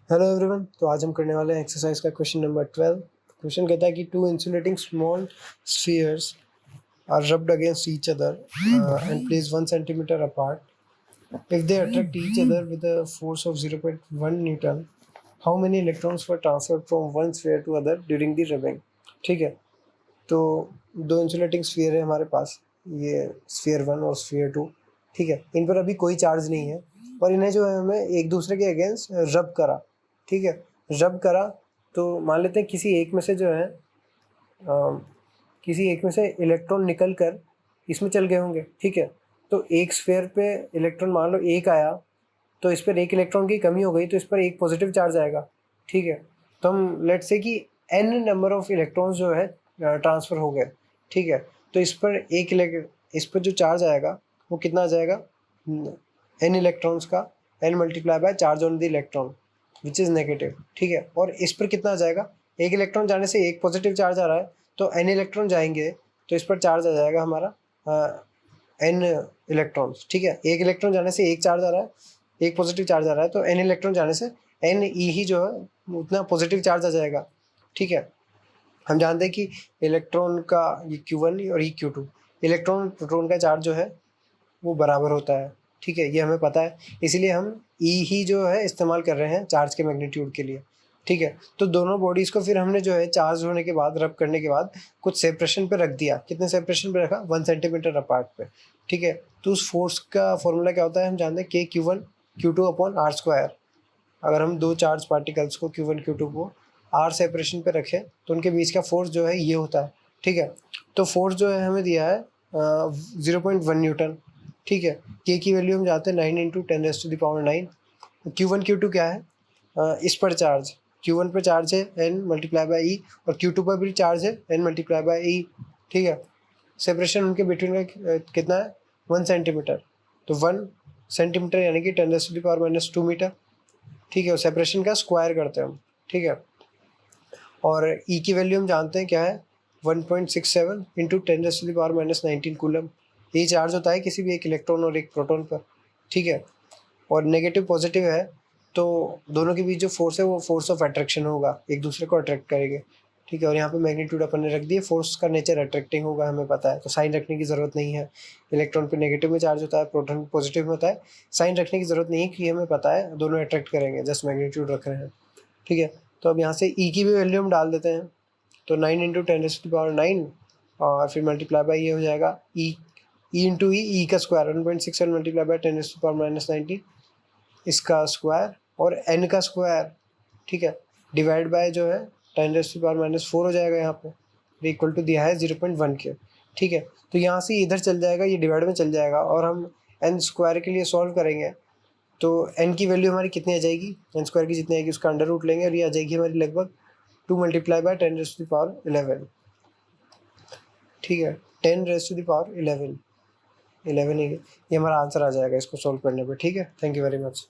Hello everyone, तो आज हम करने वाले हैं एक्सरसाइज का क्वेश्चन नंबर 12। क्वेश्चन कहता है कि two insulating small spheres are rubbed against each other and placed 1 centimeter apart. If they attract each other with a force of 0.1 Newton, how many electrons were transferred from one sphere to other during the rubbing? ठीक है, तो दो insulating sphere है हमारे पास, ये sphere 1 और sphere 2। ठीक है, इन पर अभी कोई चार्ज नहीं है और इन्हें जो है हमें एक दूसरे के अगेंस्ट रब करा। ठीक है, रब करा तो मान लेते हैं किसी एक में से जो है किसी एक में से इलेक्ट्रॉन निकल कर इसमें चल गए होंगे। ठीक है, तो एक स्फीयर पे इलेक्ट्रॉन मान लो एक आया, तो इस पर एक इलेक्ट्रॉन की कमी हो गई, तो इस पर एक पॉजिटिव चार्ज आएगा। ठीक है, तो हम लेट्स से कि n नंबर ऑफ इलेक्ट्रॉन्स जो है ट्रांसफ़र हो गए। ठीक है, तो इस पर जो चार्ज आएगा वो कितना आ जाएगा, n इलेक्ट्रॉन्स का n multiply by charge on the electron which is negative. ठीक है, और इस पर कितना आ जाएगा, एक इलेक्ट्रॉन जाने से एक पॉजिटिव चार्ज आ रहा है, तो n इलेक्ट्रॉन जाएंगे तो इस पर चार्ज आ जाएगा हमारा n इलेक्ट्रॉन्स। ठीक है, एक इलेक्ट्रॉन जाने से एक चार्ज आ रहा है, एक पॉजिटिव चार्ज आ रहा है, तो n इलेक्ट्रॉन जाने से n ई ही जो है उतना पॉजिटिव चार्ज आ जाएगा। ठीक है, हम जानते हैं कि इलेक्ट्रॉन का ये Q1 और ये Q2, इलेक्ट्रॉन प्रोटॉन का चार्ज जो है वो बराबर होता है। ठीक है, ये हमें पता है, इसीलिए हम ई ही जो है इस्तेमाल कर रहे हैं चार्ज के मैग्नीट्यूड के लिए। ठीक है, तो दोनों बॉडीज़ को फिर हमने जो है चार्ज होने के बाद, रब करने के बाद कुछ सेपरेशन पे रख दिया। कितने सेपरेशन पे रखा, 1 सेंटीमीटर अपार्ट पे। ठीक है, तो उस फोर्स का फॉर्मूला क्या होता है, हम जानते हैं K Q1 Q2 upon R square. अगर हम दो चार्ज पार्टिकल्स को Q1 Q2 को R सेपरेशन पे रखें तो उनके बीच का फोर्स जो है ये होता है। ठीक है, तो फोर्स जो है हमें दिया है 0.1 न्यूटन। ठीक है, K की वैल्यू हम जानते हैं 9 इंटू 10⁻⁹। Q1 Q2 क्या है, इस पर चार्ज Q1 पर चार्ज है n मल्टीप्लाई बाई ई, और Q2 पर भी चार्ज है n मल्टीप्लाई बाई ई। ठीक है, सेपरेशन उनके बिटवीन का कितना है, 1 सेंटीमीटर, तो 1 सेंटीमीटर यानी कि 10⁻⁻² मीटर। ठीक है, और सेपरेशन का स्क्वायर करते हैं हम। ठीक है, और ई की वैल्यू हम जानते हैं क्या है, 1.67 इंटू 10⁻⁻19 कूलम। ये चार्ज होता है किसी भी एक इलेक्ट्रॉन और एक प्रोटॉन पर। ठीक है, और नेगेटिव पॉजिटिव है तो दोनों के बीच जो फोर्स है वो फोर्स ऑफ अट्रैक्शन होगा, एक दूसरे को अट्रैक्ट करेंगे। ठीक है, और यहाँ पे मैग्नीट्यूड अपन ने रख दिए, फोर्स का नेचर अट्रैक्टिंग होगा हमें पता है, तो साइन रखने की ज़रूरत नहीं है। इलेक्ट्रॉन पे नेगेटिव में चार्ज होता है, प्रोटॉन पॉजिटिव में होता है, साइन रखने की ज़रूरत नहीं है कि हमें पता है दोनों अट्रैक्ट करेंगे, जस्ट मैग्नीट्यूड रख रहे हैं। ठीक है, तो अब यहाँ से ई की भी वैल्यू हम डाल देते हैं, तो 9 इंटू 10⁻⁹ और फिर मल्टीप्लाई बाई ये हो जाएगा ई इंटू ई का स्क्वायर 1.67 मल्टीप्लाई बाई 10⁻⁻19 इसका स्क्वायर, और n का स्क्वायर। ठीक है, डिवाइड बाय जो है 10⁻⁻4 हो जाएगा यहाँ पे, इक्वल टू दिया है 0.1 के। ठीक है, तो यहाँ से इधर चल जाएगा, ये डिवाइड में चल जाएगा, और हम n स्क्वायर के लिए सॉल्व करेंगे तो n की वैल्यू हमारी कितनी आ जाएगी, n स्क्वायर की जितनी आएगी उसका अंडर रूट लेंगे और ये आ जाएगी हमारी लगभग 2 मल्टीप्लाई बाय 10⁻11। ठीक है, 10⁻11 11 ही ये हमारा आंसर आ जाएगा इसको सॉल्व करने पे। ठीक है, थैंक यू वेरी मच।